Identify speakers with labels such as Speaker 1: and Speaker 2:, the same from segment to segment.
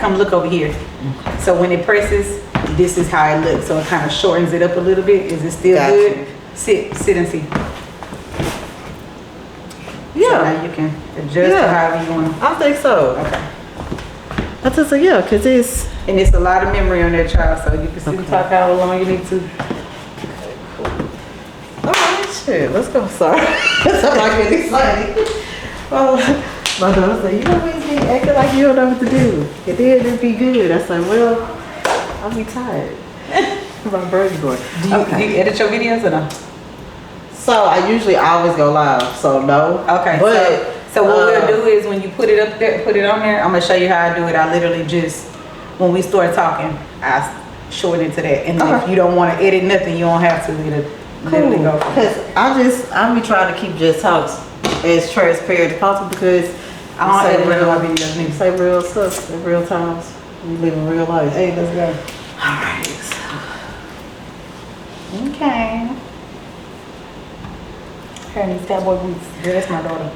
Speaker 1: come look over here. So when it presses, this is how it looks. So it kind of shortens it up a little bit. Is it still good? Sit and see.
Speaker 2: Yeah.
Speaker 1: So now you can adjust to however you want.
Speaker 2: I think so.
Speaker 1: Okay.
Speaker 2: I just say yeah, cause
Speaker 1: it's a lot of memory on that child, so you can see talk how long you need to.
Speaker 2: Alright, shit, let's go. Sorry. I'm like getting excited. Oh, my daughter said, you always be acting like you don't know what to do. And then it'd be good. I said, well, I'll be tired. My brain's going.
Speaker 1: Do you edit your videos or no?
Speaker 2: So I usually always go live, so no.
Speaker 1: Okay, but so what we'll do is when you put it up there, put it on there, I'm gonna show you how I do it. I literally just, when we start talking, I shorten it to that. And if you don't want to edit nothing, you don't have to. It'll literally go.
Speaker 2: Because I be trying to keep Just Talks as transparent as possible because
Speaker 1: I don't edit real videos.
Speaker 2: You say real stuff in real times. We live in real life.
Speaker 1: Hey, let's go.
Speaker 2: Alright.
Speaker 1: Okay. Her these cowboy boots. Yeah, that's my daughter.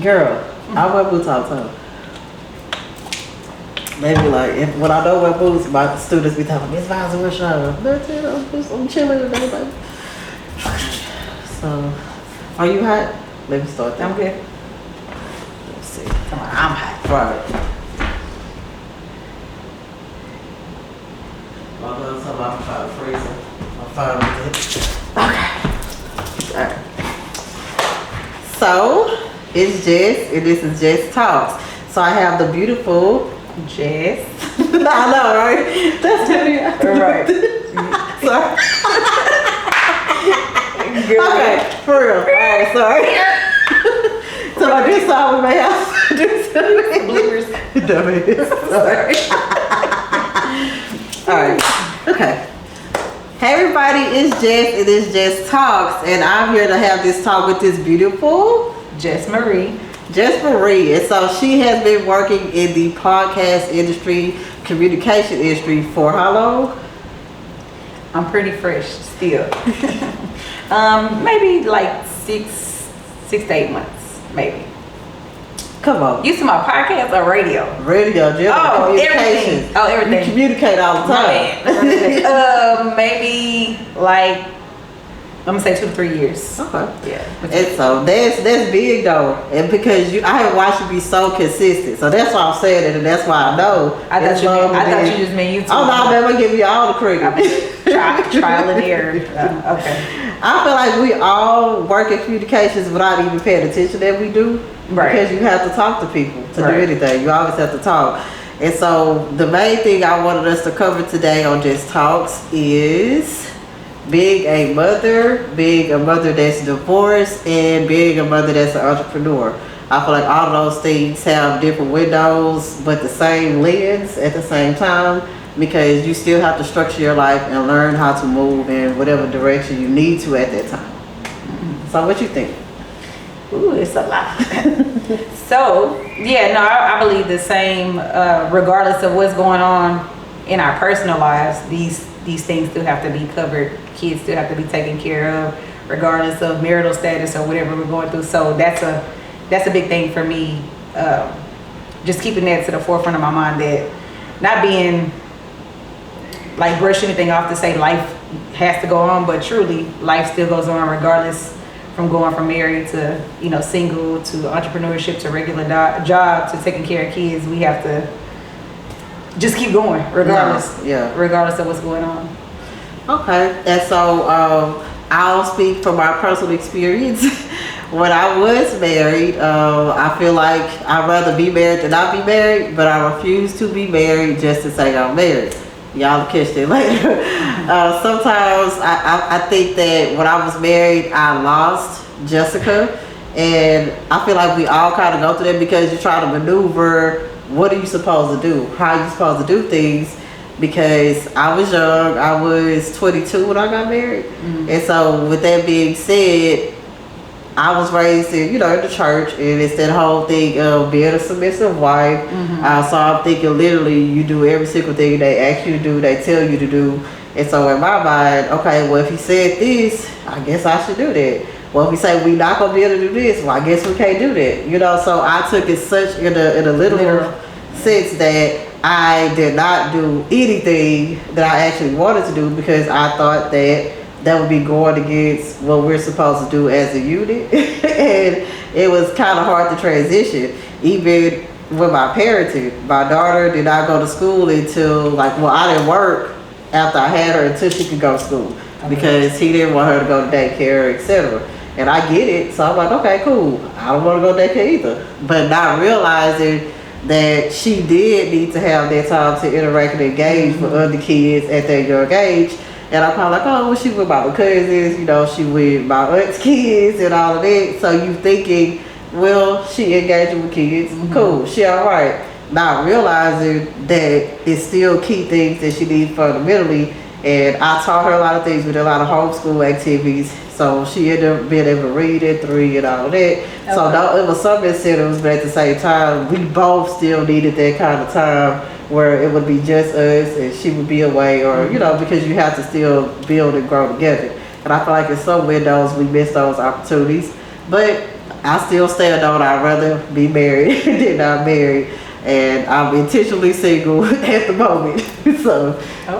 Speaker 2: Girl, I wear boots all the time. They be like, when I don't wear boots, my students be telling me, Miss Vines, we're showing. That's it, I'm chilling today, baby. So, are you hot? Let me start that.
Speaker 1: I'm good.
Speaker 2: Let's see.
Speaker 1: Come on, I'm hot.
Speaker 2: Right. My daughter's talking about the freezer. I'm fine with it. Okay. Alright. So, it's Jess, and this is Jess Talks. So I have the beautiful
Speaker 1: Jess.
Speaker 2: I know, right? That's really
Speaker 1: right.
Speaker 2: Sorry. Okay, for real. Alright, sorry. So I just saw we may have to do some
Speaker 1: bloopers.
Speaker 2: Dumbass. Sorry. Alright. Okay. Hey everybody, it's Jess, and it's Jess Talks, and I'm here to have this talk with this beautiful
Speaker 1: Jess Marie.
Speaker 2: Jess Marie. And so she has been working in the podcast industry, communication industry for how long?
Speaker 1: I'm pretty fresh still. Maybe like 6 to 8 months, maybe.
Speaker 2: Come on.
Speaker 1: You see my podcast or radio?
Speaker 2: Radio,
Speaker 1: everything. Oh, everything.
Speaker 2: You communicate all the
Speaker 1: time. Maybe like, I'm gonna say 2 to 3 years.
Speaker 2: Okay.
Speaker 1: Yeah.
Speaker 2: And so that's big though, and because I have watched you be so consistent, so that's why I'm saying it, and that's why I know.
Speaker 1: I thought you just meant YouTube.
Speaker 2: Oh no, man, I'm giving you all the credit.
Speaker 1: Trial and error. Okay.
Speaker 2: I feel like we all work in communications without even paying attention that we do.
Speaker 1: Right.
Speaker 2: Because you have to talk to people to do anything. You always have to talk. And so the main thing I wanted us to cover today on Just Talks is being a mother that's divorced, and being a mother that's an entrepreneur. I feel like all of those things have different windows, but the same lens at the same time, because you still have to structure your life and learn how to move in whatever direction you need to at that time. So what you think?
Speaker 1: Ooh, it's a lot. So, yeah, no, I believe the same, regardless of what's going on in our personal lives, these things still have to be covered. Kids still have to be taken care of, regardless of marital status or whatever we're going through. So that's a big thing for me. Just keeping that to the forefront of my mind, that not being like brush anything off to say life has to go on, but truly life still goes on regardless, from going from married to, single, to entrepreneurship, to regular job, to taking care of kids. We have to just keep going regardless.
Speaker 2: Yeah.
Speaker 1: Regardless of what's going on.
Speaker 2: Okay. And so I'll speak from my personal experience. When I was married, I feel like I'd rather be married than not be married, but I refuse to be married just to say I'm married. Y'all catch that later. Sometimes I think that when I was married, I lost Jessica, and I feel like we all kind of go through that, because you try to maneuver what are you supposed to do, how are you supposed to do things, because I was young. I was 22 when I got married. And so with that being said, I was raised in the church, and it's that whole thing of being a submissive wife. So I'm thinking literally you do every single thing they ask you to do, they tell you to do. And so in my mind, okay, well, if he said this, I guess I should do that. Well, if he say we not gonna be able to do this, well, I guess we can't do that. So I took it such in a literal sense that I did not do anything that I actually wanted to do because I thought that would be going against what we're supposed to do as a unit. And it was kind of hard to transition. Even with my parenting, my daughter did not go to school until I didn't work after I had her until she could go to school. Because he didn't want her to go to daycare, etc. And I get it, so I'm like, okay, cool. I don't want to go to daycare either. But not realizing that she did need to have that time to interact and engage with other kids at that young age. And I'm probably like, oh, well, she with my cousins, she with my aunt's kids and all of that. So you thinking, well, she engaging with kids, cool, she all right. Not realizing that it's still key things that she needs fundamentally. And I taught her a lot of things with a lot of homeschool activities. So she ended up being able to read at 3 and all that. Okay. So it was some incentives, but at the same time, we both still needed that kind of time where it would be just us and she would be away, or, because you have to still build and grow together. And I feel like in some windows, we miss those opportunities. But I still stand on I'd rather be married than not married. And I'm intentionally single at the moment. So,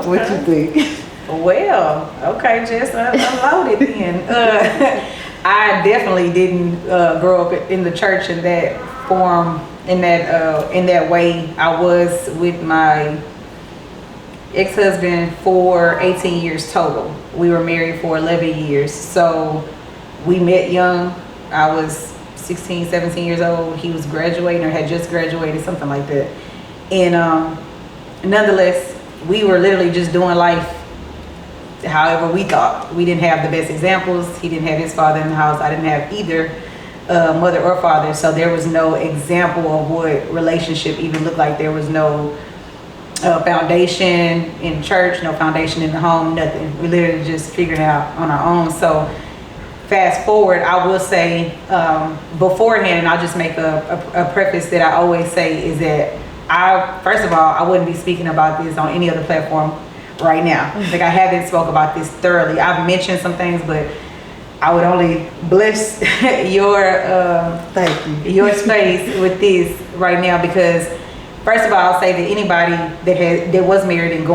Speaker 2: what you think?
Speaker 1: Well, okay, Jess, unloaded then. I definitely didn't grow up in the church in that form, in that way. I was with my ex-husband for 18 years total. We were married for 11 years. So we met young. I was 16, 17 years old. He was graduating or had just graduated, something like that. And nonetheless, we were literally just doing life however we thought. We didn't have the best examples. He didn't have his father in the house. I didn't have either mother or father. So there was no example of what relationship even looked like. There was no foundation in church, no foundation in the home, nothing. We literally just figured it out on our own. So fast forward, I will say beforehand, and I'll just make a preface that I always say is that first of all, I wouldn't be speaking about this on any other platform right now. Like, I haven't spoke about this thoroughly. I've mentioned some things, but I would only bless your space with this right now, because first of all, I'll say that anybody that was married and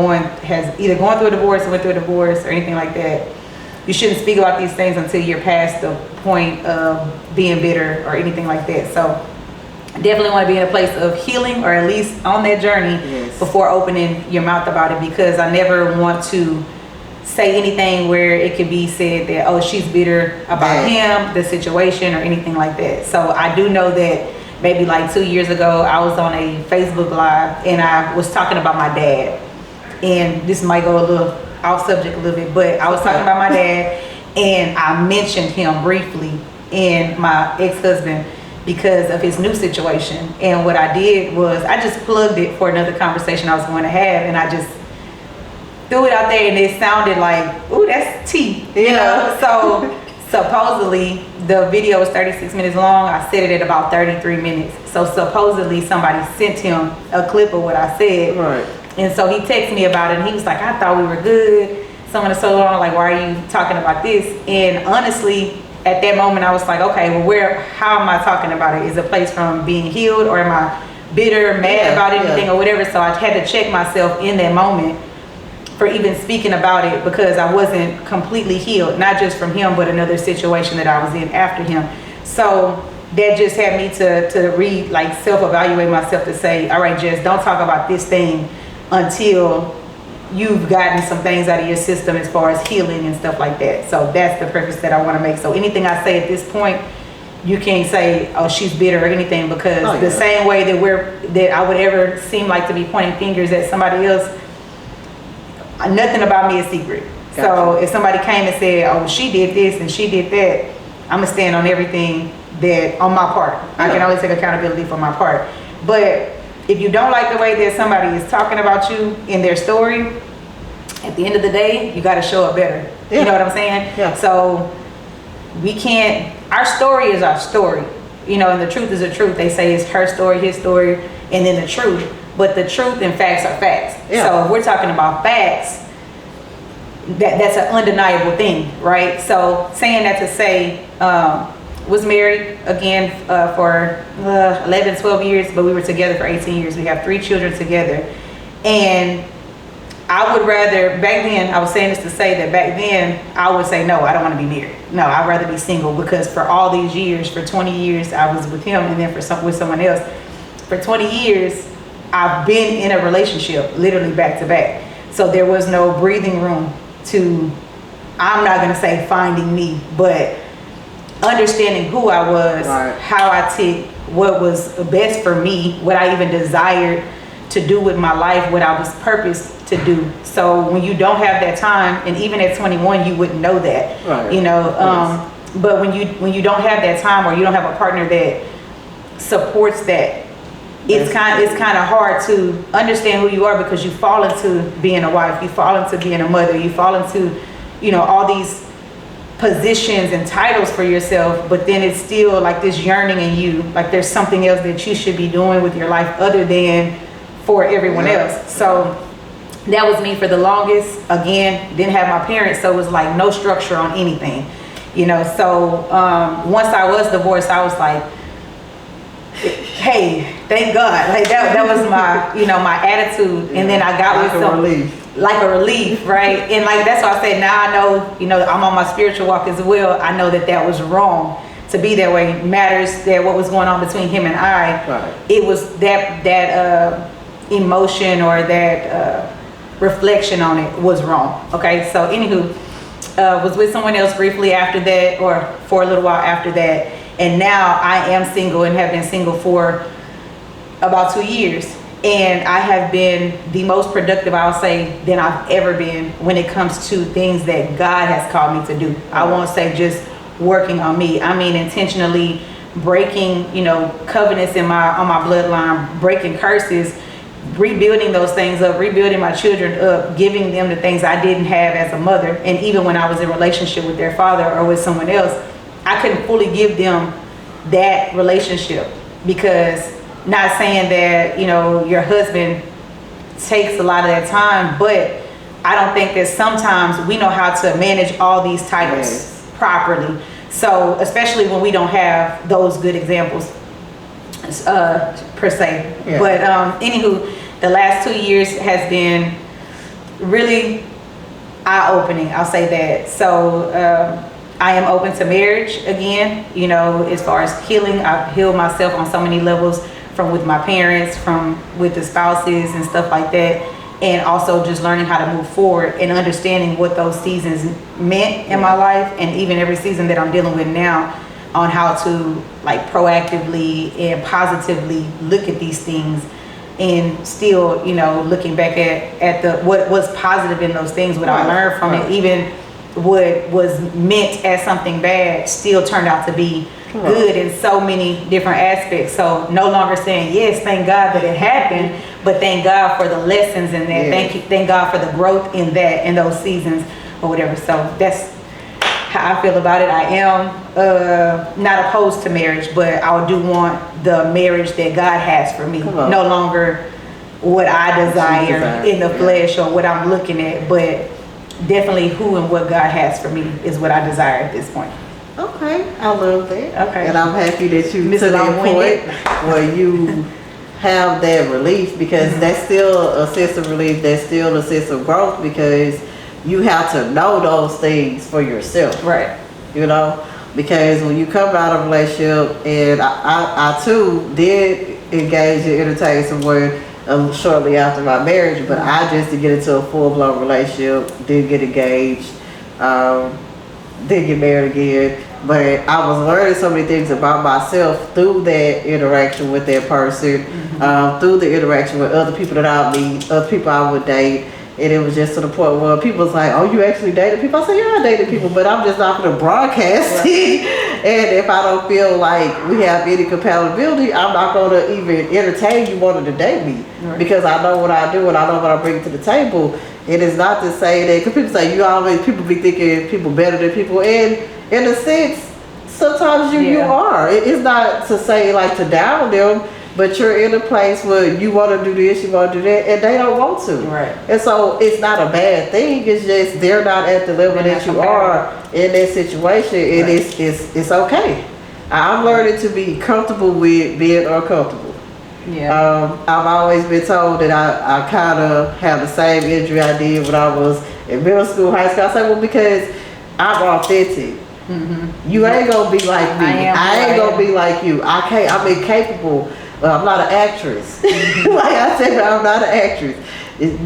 Speaker 1: has either gone through a divorce or went through a divorce or anything like that, you shouldn't speak about these things until you're past the point of being bitter or anything like that. So I definitely want to be in a place of healing, or at least on that journey, before opening your mouth about it, because I never want to say anything where it could be said that, oh, she's bitter about him, the situation, or anything like that. So I do know that maybe like 2 years ago, I was on a Facebook Live and I was talking about my dad. And this might go a little off subject a little bit, but I was talking about my dad and I mentioned him briefly and my ex-husband because of his new situation. And what I did was I just plugged it for another conversation I was going to have, and I just threw it out there, and it sounded like, ooh, that's tea, you know? So supposedly the video was 36 minutes long. I said it at about 33 minutes. So supposedly somebody sent him a clip of what I said. Right. And so he texted me about it, and he was like, I thought we were good. So on and so on, like, why are you talking about this? And honestly, at that moment, I was like, okay, well, how am I talking about it? Is a place from being healed, or am I bitter, mad about anything, or whatever? So I had to check myself in that moment for even speaking about it, because I wasn't completely healed, not just from him, but another situation that I was in after him. So that just had me to self-evaluate myself, to say, all right, Jess, don't talk about this thing until you've gotten some things out of your system as far as healing and stuff like that. So that's the preface that I want to make. So anything I say at this point, you can't say, oh, she's bitter or anything, because the same way that I would ever seem like to be pointing fingers at somebody else, nothing about me is secret. Gotcha. So if somebody came and said, oh, she did this and she did that, I'm gonna stand on everything that on my part. I can only take accountability for my part. But if you don't like the way that somebody is talking about you in their story, at the end of the day, you got to show up better. You know what I'm saying? Yeah. So we can't, our story is our story, and the truth is the truth. They say it's her story, his story, and then the truth. But the truth and facts are facts. Yeah. So if we're talking about facts, that's an undeniable thing, right? So saying that to say, was married again for 11, 12 years, but we were together for 18 years. We have 3 children together. And I would rather, back then, I was saying this to say that back then, I would say, no, I don't want to be married. No, I'd rather be single, because for all these years, for 20 years, I was with him, and then with someone else. For 20 years, I've been in a relationship, literally back to back. So there was no breathing room to, I'm not going to say finding me, but understanding who I was,
Speaker 2: right.
Speaker 1: how I ticked, what was best for me, what I even desired to do with my life, what I was purposed to do. So when you don't have that time, and even at 21, you wouldn't know that,
Speaker 2: right.
Speaker 1: you know. But when you don't have that time, or you don't have a partner that supports that, it's kind of hard to understand who you are, because you fall into being a wife, you fall into being a mother, you fall into, you know, all these positions and titles for yourself, but then it's still like this yearning in you, like there's something else that you should be doing with your life other than for everyone else. So that was me for the longest. Again, didn't have my parents, so it was like no structure on anything, you know. So once I was divorced, I was like, hey, thank God. Like that was my, you know, my attitude. And then I got
Speaker 2: like
Speaker 1: with some
Speaker 2: relief.
Speaker 1: Like a relief, right? And like that's why I said, now I know, you know, I'm on my spiritual walk as well. I know that was wrong to be that way. It matters that what was going on between him and I,
Speaker 2: right.
Speaker 1: It was that emotion or that reflection on it was wrong. Okay, so anywho, was with someone else briefly after that, or for a little while after that, and now I am single and have been single for about 2 years, and I have been the most productive, I'll say, than I've ever been when it comes to things that God has called me to do. I won't say just working on me. I mean intentionally breaking, you know, covenants on my bloodline, breaking curses, rebuilding those things up, rebuilding my children up, giving them the things I didn't have as a mother. And even when I was in relationship with their father or with someone else, I couldn't fully give them that relationship, because not saying that, you know, your husband takes a lot of that time, but I don't think that sometimes we know how to manage all these titles properly. So especially when we don't have those good examples per se. Yeah. But anywho, the last 2 years has been really eye-opening, I'll say that. So I am open to marriage again, you know, as far as healing. I've healed myself on so many levels, from with my parents, from with the spouses and stuff like that, and also just learning how to move forward and understanding what those seasons meant in my life, and even every season that I'm dealing with now, on how to like proactively and positively look at these things, and still, you know, looking back at the what was positive in those things, what I learned from it, even what was meant as something bad still turned out to be good in so many different aspects. So no longer saying, yes, thank God that it happened, but thank God for the lessons in that. Thank God for the growth in that, in those seasons or whatever. So that's how I feel about it. I am not opposed to marriage, but I do want the marriage that God has for me. No longer what I desire in the flesh or what I'm looking at, but definitely who and what God has for me is what I desire at this point.
Speaker 2: Okay, I love that.
Speaker 1: Okay.
Speaker 2: And I'm happy that you to that point where you have that relief, because that's still a sense of relief, that's still a sense of growth, because you have to know those things for yourself.
Speaker 1: Right.
Speaker 2: You know, because when you come out of a relationship, and I too did engage and entertain someone shortly after my marriage, but I just didn't get into a full-blown relationship, didn't get engaged, didn't get married again. But I was learning so many things about myself through that interaction with that person, through the interaction with other people that I meet, other people I would date. And it was just to the point where people was like, oh, you actually dated people? I said, yeah, I dated people, but I'm just not going to broadcast it. And if I don't feel like we have any compatibility, I'm not going to even entertain you wanting to date me. Right. Because I know what I do and I know what I bring to the table. It is not to say that, because people say people be thinking people better than people. And in a sense, sometimes you are. It's not to say like to down them, but you're in a place where you want to do this, you want to do that, and they don't want to.
Speaker 1: Right.
Speaker 2: And so it's not a bad thing. It's just they're not at the level that you are in that situation, and it's okay. I'm learning to be comfortable with being uncomfortable.
Speaker 1: Yeah.
Speaker 2: I've always been told that I kind of have the same injury I did when I was in middle school, high school. I say, well, because I'm authentic. You ain't gonna be like me. I ain't gonna be like you. I'm incapable. I'm not an actress. Like I said, I'm not an actress.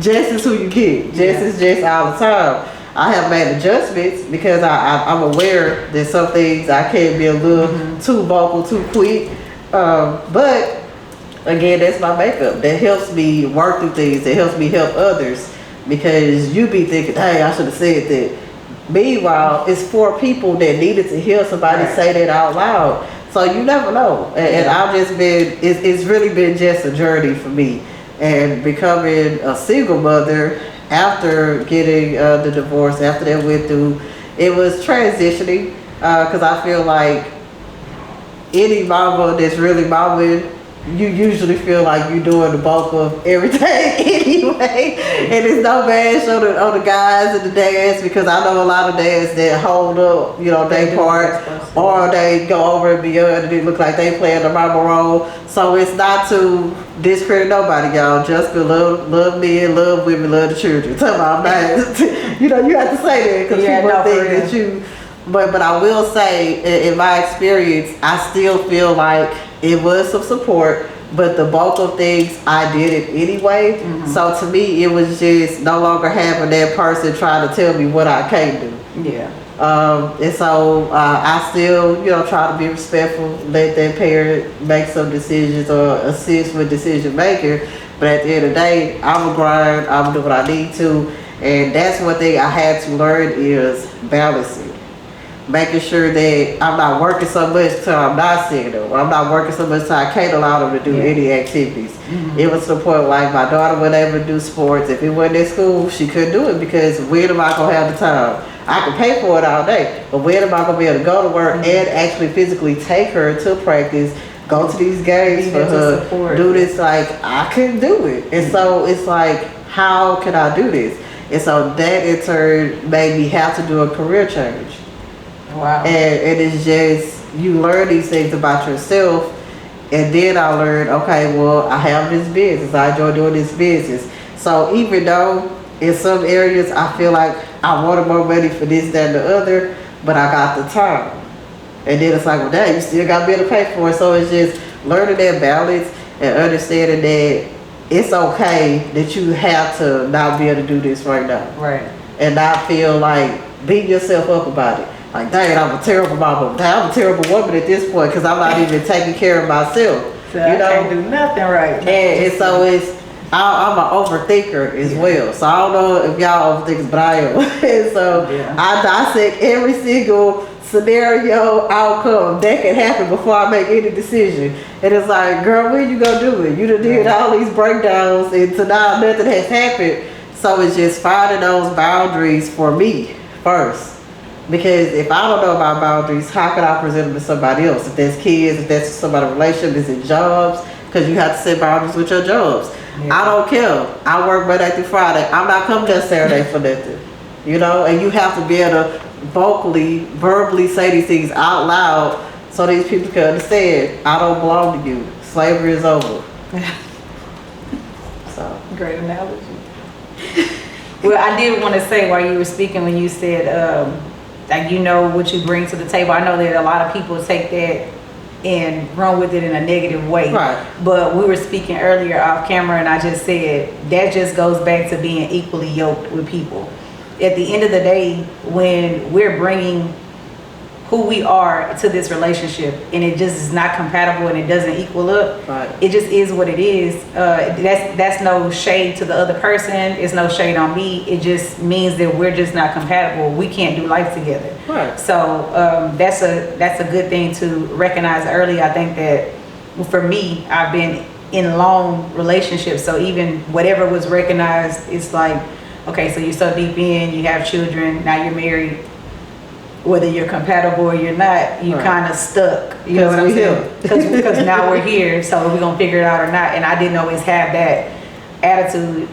Speaker 2: Jess is who you get. Jess is Jess all the time. I have made adjustments because I'm aware that some things I can't be a little too vocal, too quick. But again, that's my makeup. That helps me work through things. That helps me help others, because you be thinking, hey, I should have said that. Meanwhile, it's for people that needed to hear somebody say that out loud. So you never know. And I've just been, it's really been just a journey for me. And becoming a single mother after getting the divorce, after that went through, it was transitioning, because I feel like any mama that's really mama, you usually feel like you're doing the bulk of everything anyway. And it's no bash on the guys and the dads, because I know a lot of dads that hold up, their part, or they go over and beyond and it look like they playing the mama role. So it's not to discredit nobody, y'all. Jessica love men, love women, love the children. Tell me I'm not, you have to say that, because people think that you. But I will say, in my experience, I still feel like it was some support, but the bulk of things I did it anyway. So to me, it was just no longer having that person trying to tell me what I can't do.
Speaker 1: Yeah.
Speaker 2: And so I still, try to be respectful, let that parent make some decisions or assist with decision maker. But at the end of the day, I'm a grind. I'm gonna do what I need to, and that's one thing I had to learn is balancing. Making sure that I'm not working so much till I'm not seeing them, or I'm not working so much till I can't allow them to do any activities. It was to the point like my daughter wasn't able to do sports. If it wasn't at school, she couldn't do it, because when am I gonna have the time? I can pay for it all day, but when am I gonna be able to go to work and actually physically take her to practice, go to these games for her, do this? Like, I couldn't do it. And so it's like, how can I do this? And so that in turn made me have to do a career change.
Speaker 1: Wow.
Speaker 2: And it's just, you learn these things about yourself. And then I learned, okay, well, I have this business. I enjoy doing this business. So even though in some areas I feel like I wanted more money for this, that, and the other, but I got the time. And then it's like, well, dang, you still got to be able to pay for it. So it's just learning that balance and understanding that it's okay that you have to not be able to do this right now.
Speaker 1: Right.
Speaker 2: And not feel like beat yourself up about it. Like, dang, I'm a terrible mama. Dang, I'm a terrible woman at this point, because I'm not even taking care of myself.
Speaker 1: So I can't do nothing right.
Speaker 2: And so I'm an overthinker as well. So I don't know if y'all overthinkers, but I am. And so I dissect every single scenario, outcome that can happen before I make any decision. And it's like, girl, when you gonna do it? You done did all these breakdowns, and to now nothing has happened. So it's just finding those boundaries for me first. Because if I don't know about boundaries, how can I present them to somebody else? If there's kids, if that's somebody's relationship, is it jobs? Because you have to set boundaries with your jobs. I don't care. I work Monday through Friday. I'm not coming there Saturday for nothing. And you have to be able to verbally say these things out loud so these people can understand, I don't belong to you. Slavery is over. So
Speaker 1: great analogy. Well, I did want to say while you were speaking, when you said like what you bring to the table, I know that a lot of people take that and run with it in a negative way.
Speaker 2: Right.
Speaker 1: But we were speaking earlier off camera, and I just said that just goes back to being equally yoked with people. At the end of the day, when we're bringing who we are to this relationship and it just is not compatible and it doesn't equal up, it just is what it is. That's no shade to the other person. It's no shade on me. It just means that we're just not compatible. We can't do life together.
Speaker 2: Right.
Speaker 1: So that's a good thing to recognize early. I think that for me, I've been in long relationships, so even whatever was recognized, it's like, okay, so you're so deep in, you have children, now you're married. Whether you're compatible or you're not, you kind of stuck. You know what I'm saying? Because now we're here, so we're gonna figure it out or not. And I didn't always have that attitude.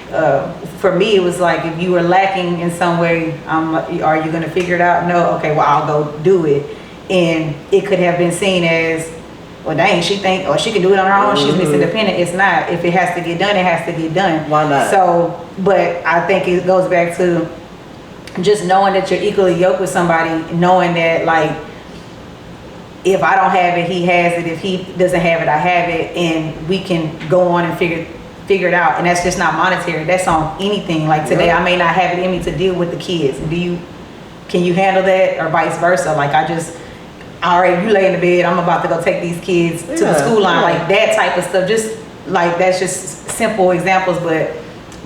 Speaker 1: For me, it was like, if you were lacking in some way, are you gonna figure it out? No. Okay, well, I'll go do it. and it could have been seen as, well, dang, she think, or she can do it on her own. She's Miss Independent. It's not. If it has to get done, it has to get done.
Speaker 2: Why not?
Speaker 1: So, but I think it goes back to just knowing that you're equally yoked with somebody, knowing that like, if I don't have it, he has it. If he doesn't have it, I have it, and we can go on and figure it out. And that's just not monetary. That's on anything. Like today, I may not have it in me to deal with the kids. Can you handle that, or vice versa? Like all right, you lay in the bed, I'm about to go take these kids to the school line, like that type of stuff. Just like, that's just simple examples, but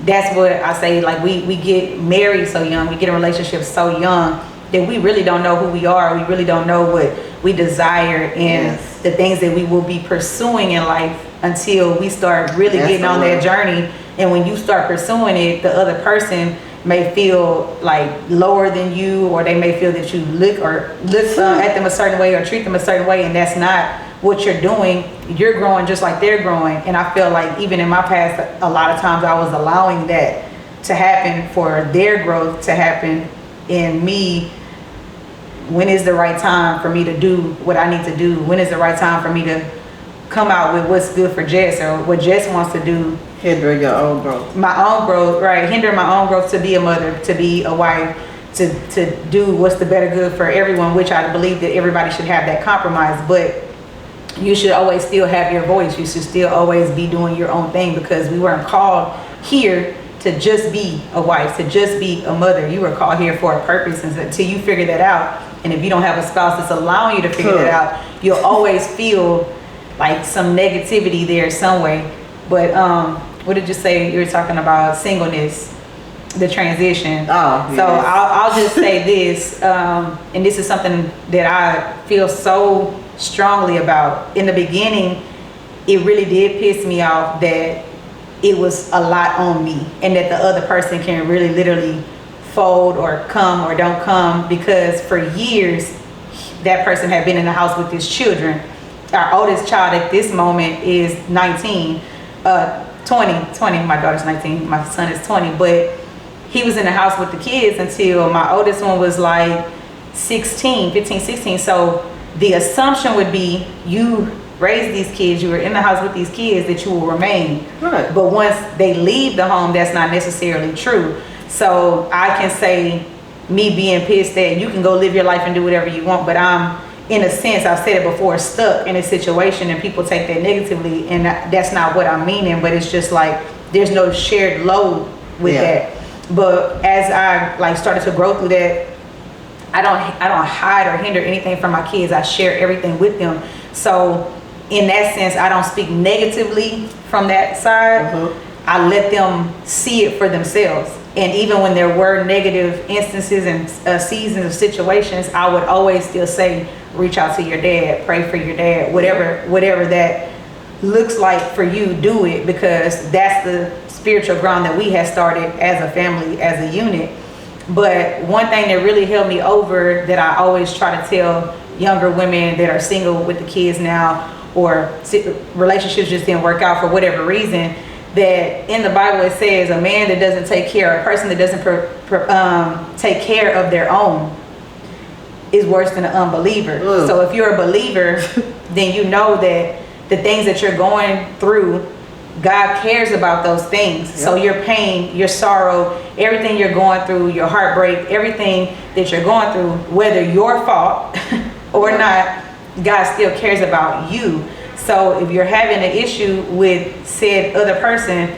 Speaker 1: that's what I say. Like we get married so young, we get in relationships so young that we really don't know who we are. We really don't know what we desire and the things that we will be pursuing in life until we start really getting on that journey. And when you start pursuing it, the other person may feel like lower than you, or they may feel that you look at them a certain way or treat them a certain way, and that's not what you're doing. You're growing just like they're growing. And I feel like even in my past, a lot of times I was allowing that to happen, for their growth to happen in me. When is the right time for me to do what I need to do? When is the right time for me to come out with what's good for Jess, or what Jess wants to do?
Speaker 2: Hindering your own growth.
Speaker 1: My own growth, right? Hindering my own growth to be a mother, to be a wife, to do what's the better good for everyone, which I believe that everybody should have that compromise. But you should always still have your voice. You should still always be doing your own thing, because we weren't called here to just be a wife, to just be a mother. You were called here for a purpose, and until you figure that out, and if you don't have a spouse that's allowing you to figure that out, you'll always feel like some negativity there some way. But what did you say? You were talking about singleness, the transition.
Speaker 2: Oh, yes.
Speaker 1: So I'll just say this, and this is something that I feel so strongly about. In the beginning, it really did piss me off that it was a lot on me, and that the other person can really literally fold or come or don't come, because for years that person had been in the house with his children. Our oldest child at this moment is 19, 20, my daughter's 19, my son is 20, but he was in the house with the kids until my oldest one was like 15, 16. So the assumption would be, you raised these kids, you were in the house with these kids, that you will remain.
Speaker 2: Right.
Speaker 1: But once they leave the home, that's not necessarily true. So I can say, me being pissed that you can go live your life and do whatever you want, but I'm, in a sense, I've said it before, stuck in a situation, and people take that negatively, and that's not what I'm meaning, but it's just like, there's no shared load with that. But as I like started to grow through that, I don't hide or hinder anything from my kids. I share everything with them. So in that sense, I don't speak negatively from that side. I let them see it for themselves. And even when there were negative instances and seasons of situations, I would always still say, reach out to your dad, pray for your dad, whatever that looks like for you, do it, because that's the spiritual ground that we have started as a family, as a unit. But one thing that really held me over, that I always try to tell younger women that are single with the kids now, or relationships just didn't work out for whatever reason, that in the Bible it says a man that doesn't take care, a person that doesn't take care of their own is worse than an unbeliever. So if you're a believer, then you know that the things that you're going through, God cares about those things. So your pain, your sorrow, everything you're going through, your heartbreak, everything that you're going through, whether your fault or not, God still cares about you. So if you're having an issue with said other person,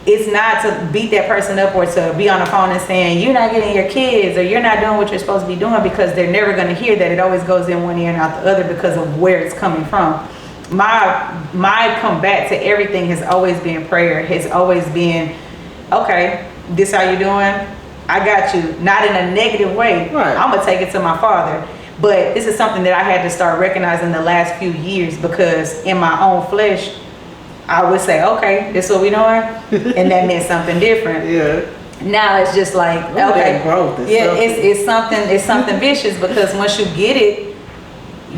Speaker 1: it's not to beat that person up or to be on the phone and saying, you're not getting your kids, or you're not doing what you're supposed to be doing, because they're never going to hear that. It always goes in one ear and out the other because of where it's coming from. My comeback to everything has always been prayer, has always been, okay, this how you doing? I got you. Not in a negative way.
Speaker 2: Right.
Speaker 1: I'm going to take it to my father. But this is something that I had to start recognizing the last few years, because in my own flesh, I would say, okay, this is what we doing, and that meant something different. Now it's just like, okay, it's something vicious, because once you get it,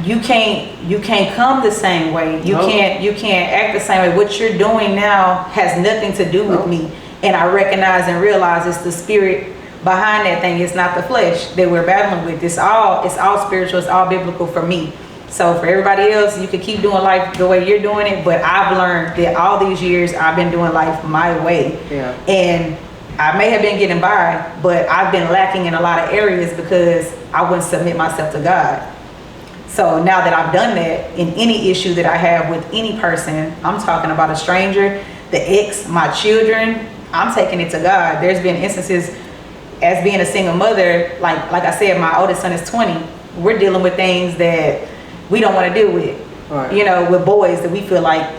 Speaker 1: you can't come the same way. You can't act the same way. What you're doing now has nothing to do with me, and I recognize and realize it's the spirit behind that thing. It's not the flesh that we're battling with. It's all spiritual. It's all biblical for me. So for everybody else, you could keep doing life the way you're doing it, but I've learned that all these years I've been doing life my way.
Speaker 2: Yeah.
Speaker 1: And I may have been getting by, but I've been lacking in a lot of areas because I wouldn't submit myself to God. So now that I've done that, in any issue that I have with any person, I'm talking about a stranger, the ex, my children, I'm taking it to God. There's been instances as being a single mother, like I said, my oldest son is 20. We're dealing with things that we don't want to deal with,
Speaker 2: right.
Speaker 1: you know, with boys that we feel like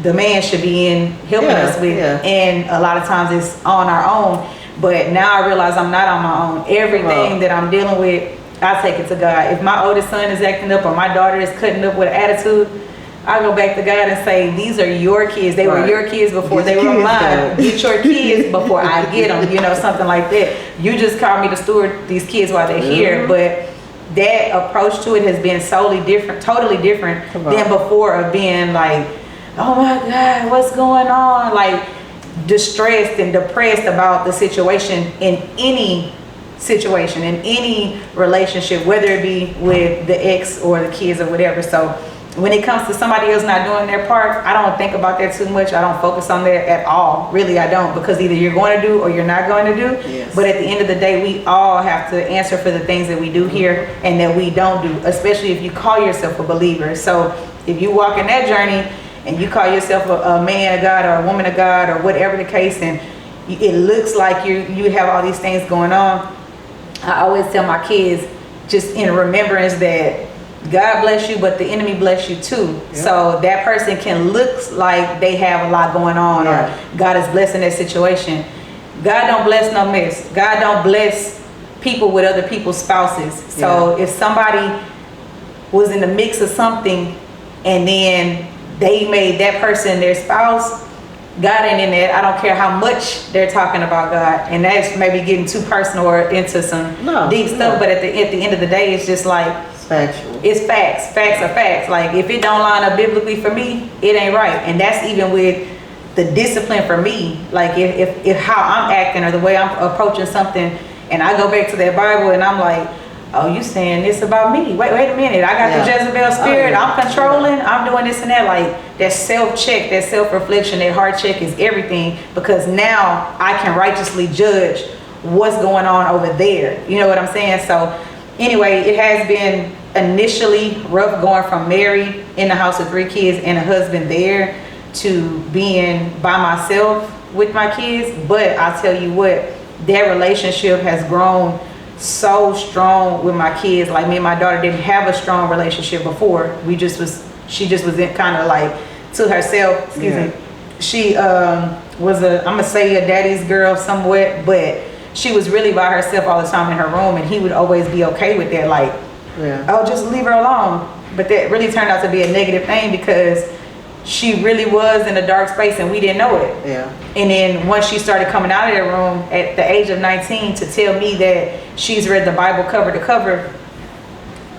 Speaker 1: the man should be in helping us with.
Speaker 2: Yeah.
Speaker 1: And a lot of times it's on our own. But now I realize I'm not on my own. Everything that I'm dealing with, I take it to God. If my oldest son is acting up or my daughter is cutting up with an attitude, I go back to God and say, these are your kids. They were your kids before they were mine. Get your kids before I get them, you know, something like that. You just call me to steward these kids while they're here. But that approach to it has been totally different than before, of being like, oh my God, what's going on? Like distressed and depressed about the situation in any situation, in any relationship, whether it be with the ex or the kids or whatever. So when it comes to somebody else not doing their part, I don't think about that too much. I don't focus on that at all. Really, I don't, because either you're going to do or you're not going to do.
Speaker 2: Yes.
Speaker 1: But at the end of the day, we all have to answer for the things that we do here and that we don't do, especially if you call yourself a believer. So if you walk in that journey and you call yourself a man of God or a woman of God or whatever the case, and it looks like you have all these things going on, I always tell my kids, just in remembrance that God bless you, but the enemy bless you too. Yep. So that person can look like they have a lot going on, or God is blessing their situation. God don't bless no mess. God don't bless people with other people's spouses. So if somebody was in the mix of something and then they made that person their spouse, God ain't in that. I don't care how much they're talking about God, and that's maybe getting too personal or into some deep stuff. But at the end of the day, it's just like
Speaker 2: factual.
Speaker 1: It's facts. Facts are facts. Like if it don't line up biblically for me, it ain't right. And that's even with the discipline for me. Like if how I'm acting or the way I'm approaching something, and I go back to that Bible and I'm like, oh, you saying this about me? Wait a minute. I got the Jezebel spirit. I'm controlling. I'm doing this and that. Like that self-check, that self-reflection, that heart check is everything, because now I can righteously judge what's going on over there. You know what I'm saying? So anyway, it has been initially rough going from married in the house with 3 kids and a husband there to being by myself with my kids. But I'll tell you what, that relationship has grown so strong with my kids. Like me and my daughter didn't have a strong relationship before. She just was in kind of like to herself. Excuse me. She was I'm gonna say a daddy's girl somewhat, but she was really by herself all the time in her room, and he would always be okay with that. Like, oh, just leave her alone. But that really turned out to be a negative thing, because she really was in a dark space and we didn't know it. And then once she started coming out of that room at the age of 19 to tell me that she's read the Bible cover to cover,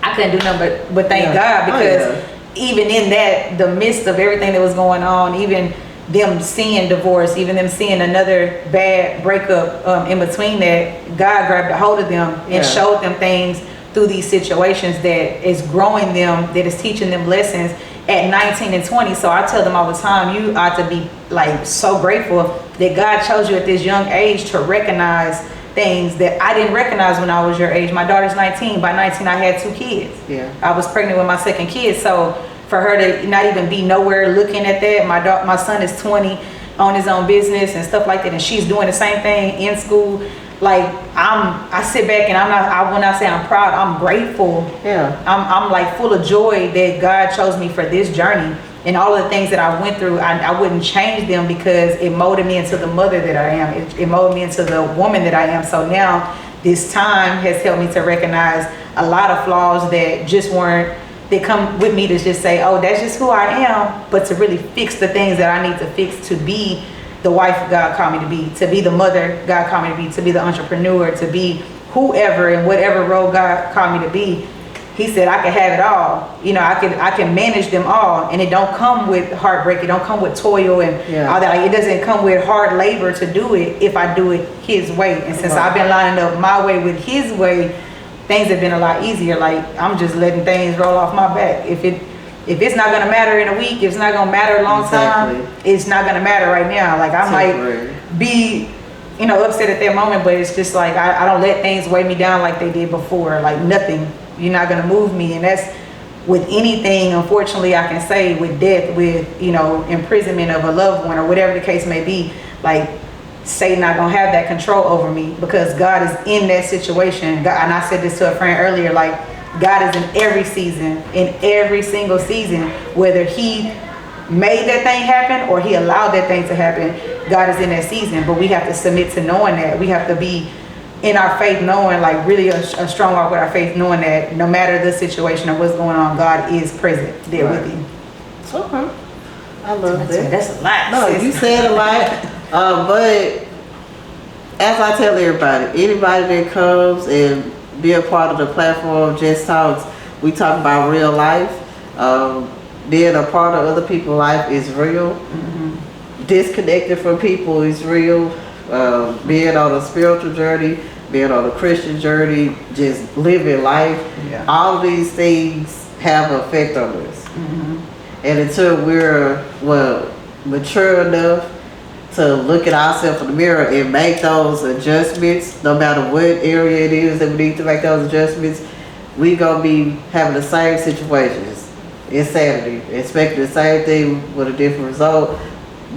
Speaker 1: I couldn't do nothing but thank God, because even in that, the midst of everything that was going on, even them seeing divorce, even them seeing another bad breakup in between that, God grabbed a hold of them and showed them things through these situations that is growing them, that is teaching them lessons at 19 and 20. So I tell them all the time, you ought to be like so grateful that God chose you at this young age to recognize things that I didn't recognize when I was your age. My daughter's 19. By 19, I had 2 kids. I was pregnant with my 2nd kid. So for her to not even be nowhere looking at that, my son is 20, on his own business and stuff like that, and she's doing the same thing in school. Like I sit back and when I say I'm proud, I'm grateful. I'm like full of joy that God chose me for this journey, and all of the things that I went through, I wouldn't change them, because it molded me into the mother that I am. It molded me into the woman that I am. So now this time has helped me to recognize a lot of flaws that just weren't, they come with me to just say, oh, that's just who I am, but to really fix the things that I need to fix to be the wife God called me to be the mother God called me to be the entrepreneur, to be whoever and whatever role God called me to be, he said I can have it all. You know, I can manage them all, and it don't come with heartbreak. It don't come with toil and all that. Like, it doesn't come with hard labor to do it if I do it his way. And since I've been lining up my way with his way, things have been a lot easier. Like, I'm just letting things roll off my back. If it's not gonna matter in a week, if it's not gonna matter a long time, it's not gonna matter right now. Like, I might be, you know, upset at that moment, but it's just like I don't let things weigh me down like they did before. Like, nothing, you're not gonna move me. And that's with anything, unfortunately, I can say, with death, with, you know, imprisonment of a loved one or whatever the case may be. Like, Satan not gonna have that control over me, because God is in that situation. God, and I said this to a friend earlier, like, God is in every season, in every single season, whether he made that thing happen or he allowed that thing to happen. God is in that season, but we have to submit to knowing that. We have to be in our faith, knowing, like, really a strong walk with our faith, knowing that no matter the situation or what's going on, God is present there with you.
Speaker 2: Okay. I love that.
Speaker 1: That's a lot.
Speaker 2: No,
Speaker 1: sis.
Speaker 2: you said a lot. But as I tell everybody, anybody that comes and be a part of the platform, Just Talks, we talk about real life. Being a part of other people's life is real. Disconnected from people is real. Being on a spiritual journey, being on a Christian journey, just living life. All of these things have an effect on us. And until we're mature enough to look at ourselves in the mirror and make those adjustments, no matter what area it is that we need to make those adjustments, we gonna be having the same situations. Insanity, expecting the same thing with a different result,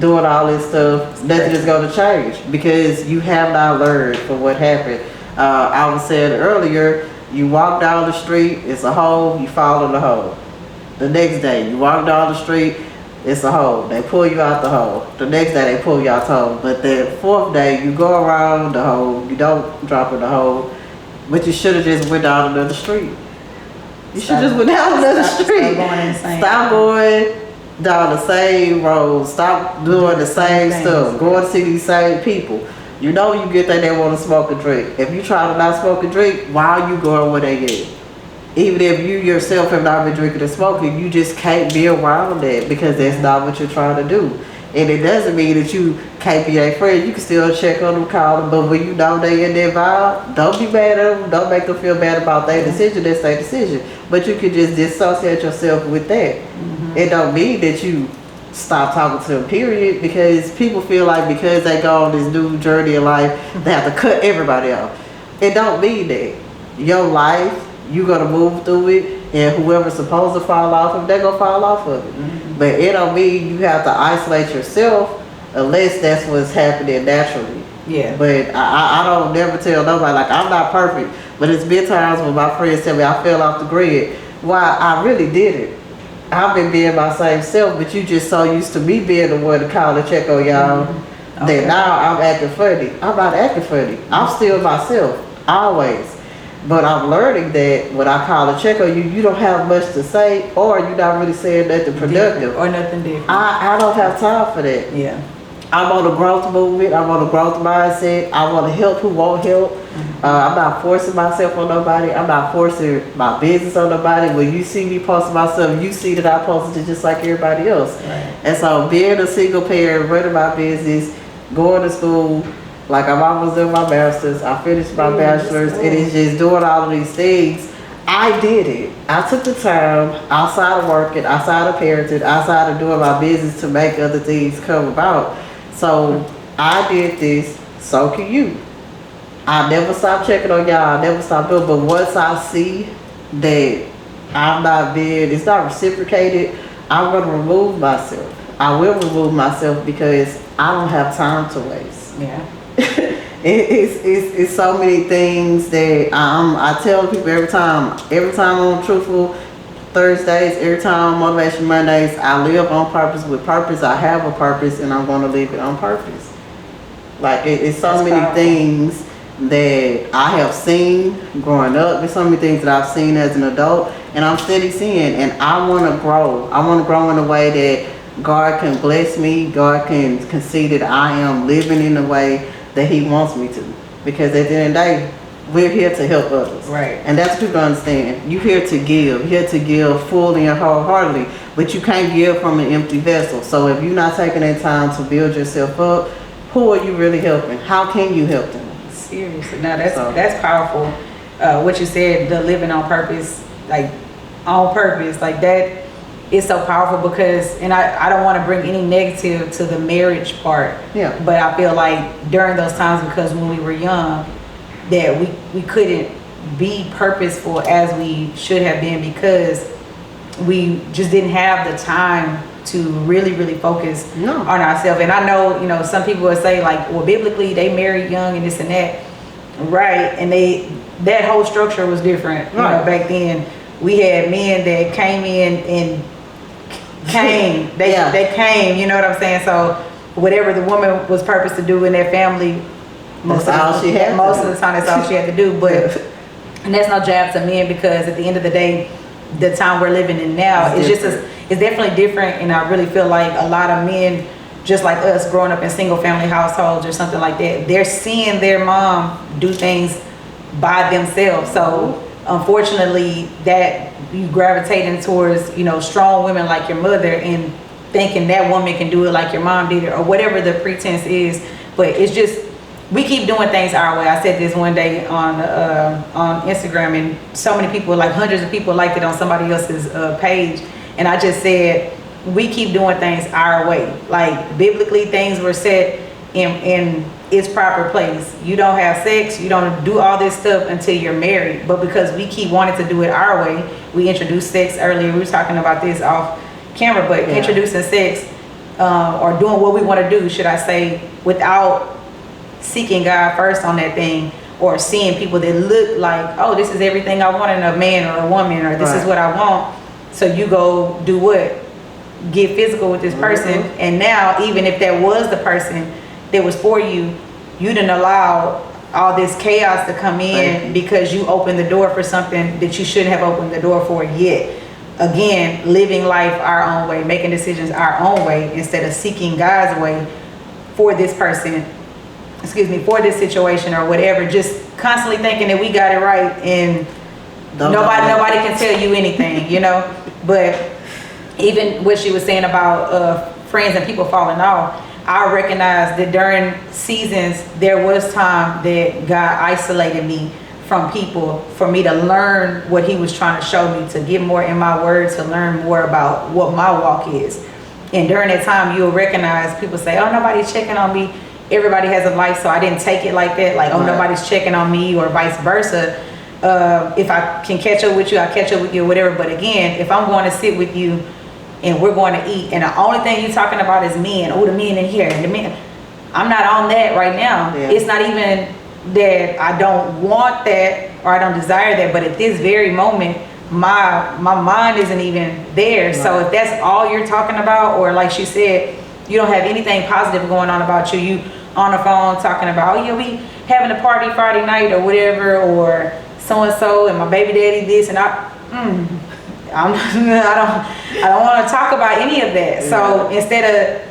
Speaker 2: doing all this stuff. Nothing is gonna change because you have not learned from what happened. I was saying earlier, you walk down the street, it's a hole, you fall in the hole. The next day, you walk down the street, it's a hole. They pull you out the hole. The next day, they pull you out the hole. But the fourth day, you go around the hole. You don't drop in the hole. But you should have just went down another street. You should just went down another street. Stop going down the same road. Stop doing the same stuff. Go and see these same people. You know you get there, they want to smoke and drink. If you try to not smoke and drink, why are you going where they get? Even if you yourself have not been drinking and smoking, you just can't be around that because that's not what you're trying to do. And it doesn't mean that you can't be their friend. You can still check on them, call them, but when you know they in their vibe, don't be mad at them. Don't make them feel bad about their decision. That's their decision. But you can just dissociate yourself with that. It don't mean that you stop talking to them, period, because people feel like because they go on this new journey in life, they have to cut everybody off. It don't mean that. Your life, you're going to move through it, and whoever's supposed to fall off of it, they're going to fall off of it. But it don't mean you have to isolate yourself unless that's what's happening naturally. But I don't never tell nobody, like, I'm not perfect, but it's been times when my friends tell me I fell off the grid. Why, I really did it. I've been being my same self, but you just so used to me being the one to call and check on y'all that now I'm acting funny. I'm not acting funny. I'm still myself, always. But I'm learning that when I call and check on you, you don't have much to say, or you're not really saying nothing productive.
Speaker 1: Or nothing different.
Speaker 2: I don't have time for that. I'm on a growth movement. I'm on a growth mindset. I want to help who won't help. I'm not forcing myself on nobody. I'm not forcing my business on nobody. When you see me posting myself, you see that I posted it just like everybody else. And so being a single parent, running my business, going to school, like I'm almost doing my master's, I finished my bachelor's, and it's just doing all of these things. I did it. I took the time outside of working, outside of parenting, outside of doing my business to make other things come about. So I did this, so can you. I never stop checking on y'all, I never stop doing, but once I see that I'm not being, it's not reciprocated, I'm going to remove myself. I will remove myself because I don't have time to waste. It's so many things that I tell people every time on Truthful Thursdays, every time on Motivation Mondays, I live on purpose with purpose. I have a purpose and I'm going to live it on purpose. Like it's so
Speaker 1: That's
Speaker 2: many
Speaker 1: powerful.
Speaker 2: things that I have seen growing up. There's so many things that I've seen as an adult and I'm steady seeing, and I want to grow. I want to grow in a way that God can bless me. God can see that I am living in the way that He wants me to. Because at the end of the day, we're here to help others.
Speaker 1: Right.
Speaker 2: And that's what people don't understand. You're here to give. You're here to give fully and wholeheartedly. But you can't give from an empty vessel. So if you're not taking that time to build yourself up, who are you really helping? How can you help them?
Speaker 1: Seriously. No, that's powerful. What you said, the living on purpose, like on purpose, like that is so powerful because, and I don't want to bring any negative to the marriage part.
Speaker 2: Yeah.
Speaker 1: But I feel like during those times, because when we were young, that we couldn't be purposeful as we should have been because we just didn't have the time to really focus on ourselves. And I know, some people would say like, well, biblically they married young and this and that. Right. And that whole structure was different.
Speaker 2: Right.
Speaker 1: Back then we had men that came in and came, they came, you know what I'm saying? So whatever the woman was purposed to do in their family, most of the time that's all she had to do. But and that's no jab to men because at the end of the day, the time we're living in now is it's definitely different. And I really feel like a lot of men, just like us growing up in single family households or something like that, they're seeing their mom do things by themselves. So unfortunately that you gravitating towards, strong women like your mother and thinking that woman can do it like your mom did it or whatever the pretense is. But it's just, we keep doing things our way. I said this one day on Instagram and so many people, like hundreds of people liked it on somebody else's page. And I just said, we keep doing things our way. Like biblically things were set in its proper place. You don't have sex, you don't do all this stuff until you're married. But because we keep wanting to do it our way, we introduced sex earlier. We were talking about this off camera, but introducing sex or doing what we want to do, should I say, without seeking God first on that thing, or seeing people that look like, oh, this is everything I want in a man or a woman, or this is what I want. So you go do what? Get physical with this person. And now, even if that was the person that was for you, you didn't allow all this chaos to come in because you opened the door for something that you shouldn't have opened the door for yet. Again, living life our own way, making decisions our own way instead of seeking God's way for this person, for this situation or whatever, just constantly thinking that we got it right and nobody can tell you anything, But even what she was saying about friends and people falling off, I recognize that during seasons there was time that God isolated me from people for me to learn what he was trying to show me, to get more in my word, to learn more about what my walk is. And during that time you'll recognize people say, oh, nobody's checking on me. Everybody has a life, so I didn't take it like that, like, oh, nobody's checking on me, or vice versa. If I can catch up with you, I'll catch up with you or whatever. But again, if I'm going to sit with you and we're going to eat and the only thing you're talking about is men, oh, the men in here, the men, I'm not on that right now. It's not even that I don't want that or I don't desire that, but at this very moment my mind isn't even there. So if that's all you're talking about, or like she said, you don't have anything positive going on about you on the phone talking about, oh yeah, we having a party Friday night or whatever, or so and so, and my baby daddy this, and I don't want to talk about any of that. So instead of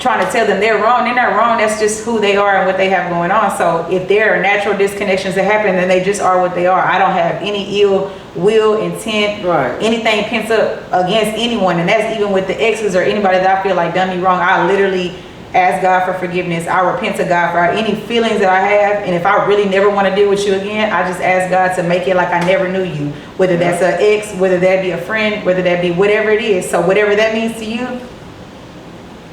Speaker 1: trying to tell them they're wrong, they're not wrong. That's just who they are and what they have going on. So if there are natural disconnections that happen, then they just are what they are. I don't have any ill will, intent, anything pent up against anyone. And that's even with the exes or anybody that I feel like done me wrong. I literally ask God for forgiveness. I repent to God for any feelings that I have. And if I really never want to deal with you again, I just ask God to make it like I never knew you. Whether that's an ex, whether that be a friend, whether that be whatever it is. So whatever that means to you,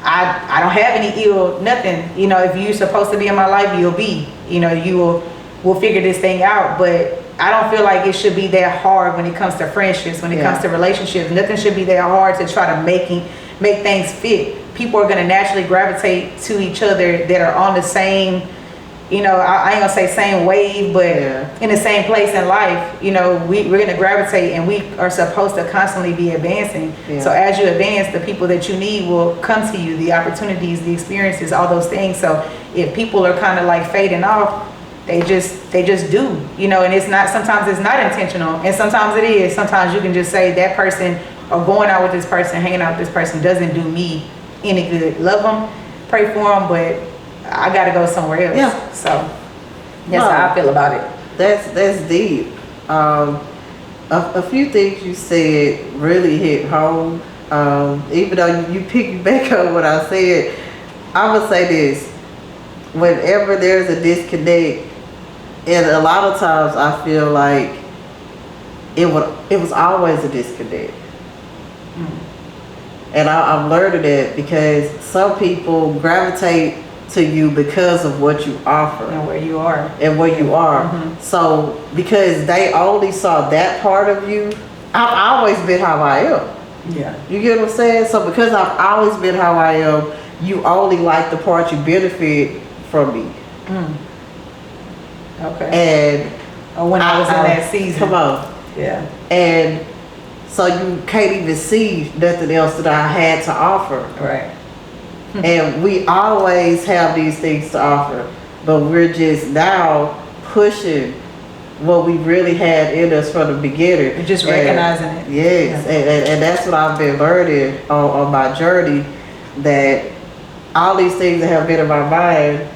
Speaker 1: I don't have any ill, nothing. If you're supposed to be in my life, you'll be. We'll figure this thing out. But I don't feel like it should be that hard when it comes to friendships, when it comes to relationships. Nothing should be that hard to try to make things fit. People are going to naturally gravitate to each other that are on the same, I ain't gonna say same wave, but in the same place in life. We're going to gravitate, and we are supposed to constantly be advancing. So as you advance, the people that you need will come to you, the opportunities, the experiences, all those things. So if people are kind of like fading off, they just do, and it's not, sometimes it's not intentional, and sometimes it is. Sometimes you can just say that person, or going out with this person, hanging out with this person, doesn't do me any good. Love them, pray for them, but I gotta go somewhere else. So that's how I feel about it.
Speaker 2: That's deep. A few things you said really hit home. Even though you piggyback on what I said, I would say this: whenever there's a disconnect, and a lot of times I feel like it was always a disconnect. And I'm learning that because some people gravitate to you because of what you offer
Speaker 1: And where you are.
Speaker 2: and where you are. So because they only saw that part of you, I've always been how I am.
Speaker 1: Yeah.
Speaker 2: You get what I'm saying? So because I've always been how I am, you only like the part you benefit from me.
Speaker 1: Okay.
Speaker 2: And
Speaker 1: When I was in that season.
Speaker 2: come on.
Speaker 1: Yeah.
Speaker 2: And so you can't even see nothing else that I had to offer.
Speaker 1: Right.
Speaker 2: And we always have these things to offer, but we're just now pushing what we really had in us from the beginning.
Speaker 1: You're just recognizing it.
Speaker 2: Yes,
Speaker 1: Yeah.
Speaker 2: and that's what I've been learning on my journey, that all these things that have been in my mind,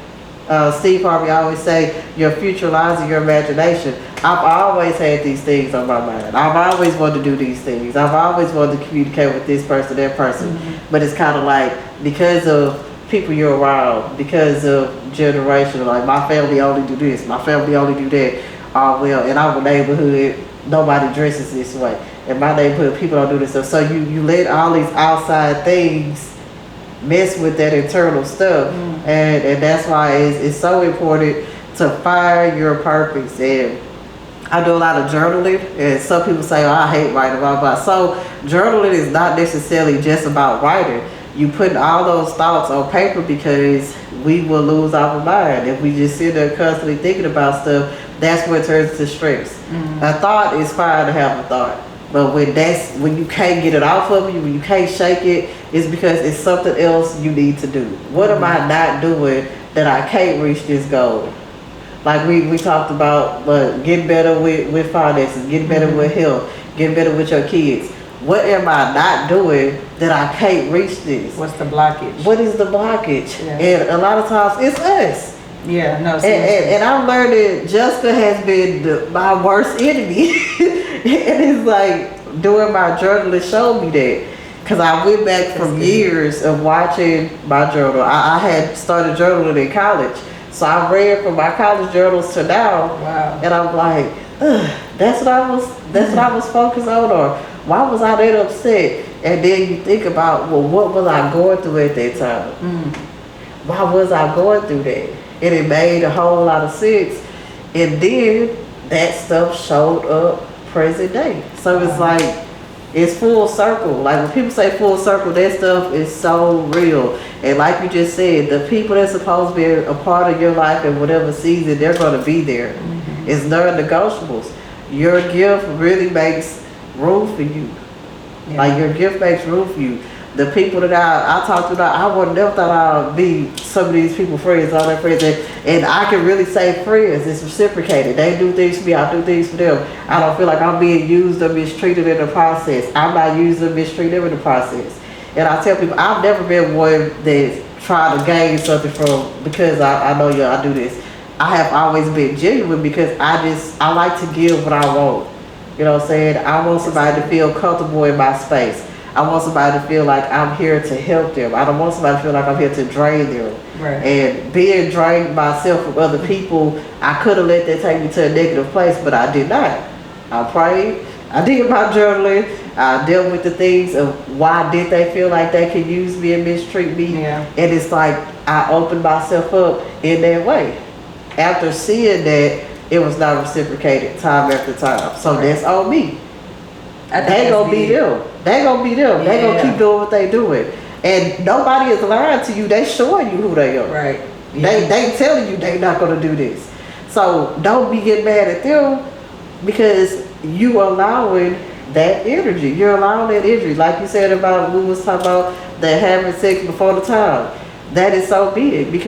Speaker 2: Steve Harvey always say, your future lies in your imagination. I've always had these things on my mind. I've always wanted to do these things. I've always wanted to communicate with this person, that person. But it's kind of like, because of people you're around, because of generation, like my family only do this, my family only do that. Well, in our neighborhood, nobody dresses this way. In my neighborhood, people don't do this stuff. So you let all these outside things mess with that internal stuff. And that's why it's so important to find your purpose. And I do a lot of journaling, and some people say, oh, I hate writing, blah, blah. So journaling is not necessarily just about writing. You put all those thoughts on paper, because we will lose our mind if we just sit there constantly thinking about stuff. That's what turns to stress. A thought is fine to have a thought, but when you can't get it off of you, when you can't shake it, it's because it's something else you need to do. What am I not doing that I can't reach this goal? Like we talked about, getting better with finances, getting better with health, getting better with your kids. What am I not doing that I can't reach this?
Speaker 1: What's the blockage?
Speaker 2: What is the blockage?
Speaker 1: Yeah.
Speaker 2: And a lot of times it's us.
Speaker 1: Yeah, no, seriously.
Speaker 2: And I'm learning Jessica has been my worst enemy. And it's like, doing my journaling showed me that. Because I went back from years of watching my journal. I had started journaling in college. So I read from my college journals to now.
Speaker 1: Wow.
Speaker 2: And I'm like, that's what I was focused on, or why was I that upset? And then you think about, well, what was I going through at that time? Why was I going through that? And it made a whole lot of sense. And then that stuff showed up present day. So it's like, it's full circle. Like when people say full circle, that stuff is so real. And like you just said, the people that's supposed to be a part of your life in whatever season, they're going to be there. It's non-negotiables. Your gift really makes room for you.
Speaker 1: Yeah.
Speaker 2: Like your gift makes room for you. The people that I talk to, I would never thought I'd be some of these people friends, all their friends, and I can really say friends. It's reciprocated. They do things for me, I do things for them. I don't feel like I'm being used or mistreated in the process. I'm not used or mistreated in the process. And I tell people, I've never been one that tried to gain something from, because I know I do this. I have always been genuine, because I like to give what I want. You know what I'm saying? I want somebody to feel comfortable in my space. I want somebody to feel like I'm here to help them. I don't want somebody to feel like I'm here to drain them.
Speaker 1: Right.
Speaker 2: And being drained myself from other people, I could have let that take me to a negative place, but I did not. I prayed. I did my journaling. I dealt with the things of why did they feel like they could use me and mistreat me.
Speaker 1: Yeah.
Speaker 2: And it's like I opened myself up in that way. After seeing that, it was not reciprocated time after time. So that's on me. They gonna be them. They gonna be them. They gonna keep doing what they doing. And nobody is lying to you. They showing you who they are.
Speaker 1: Right. Yeah.
Speaker 2: They telling you they not gonna do this. So don't be getting mad at them, because you allowing that energy. You're allowing that energy. Like you said about, we was talking about that having sex before the time. That is so big, because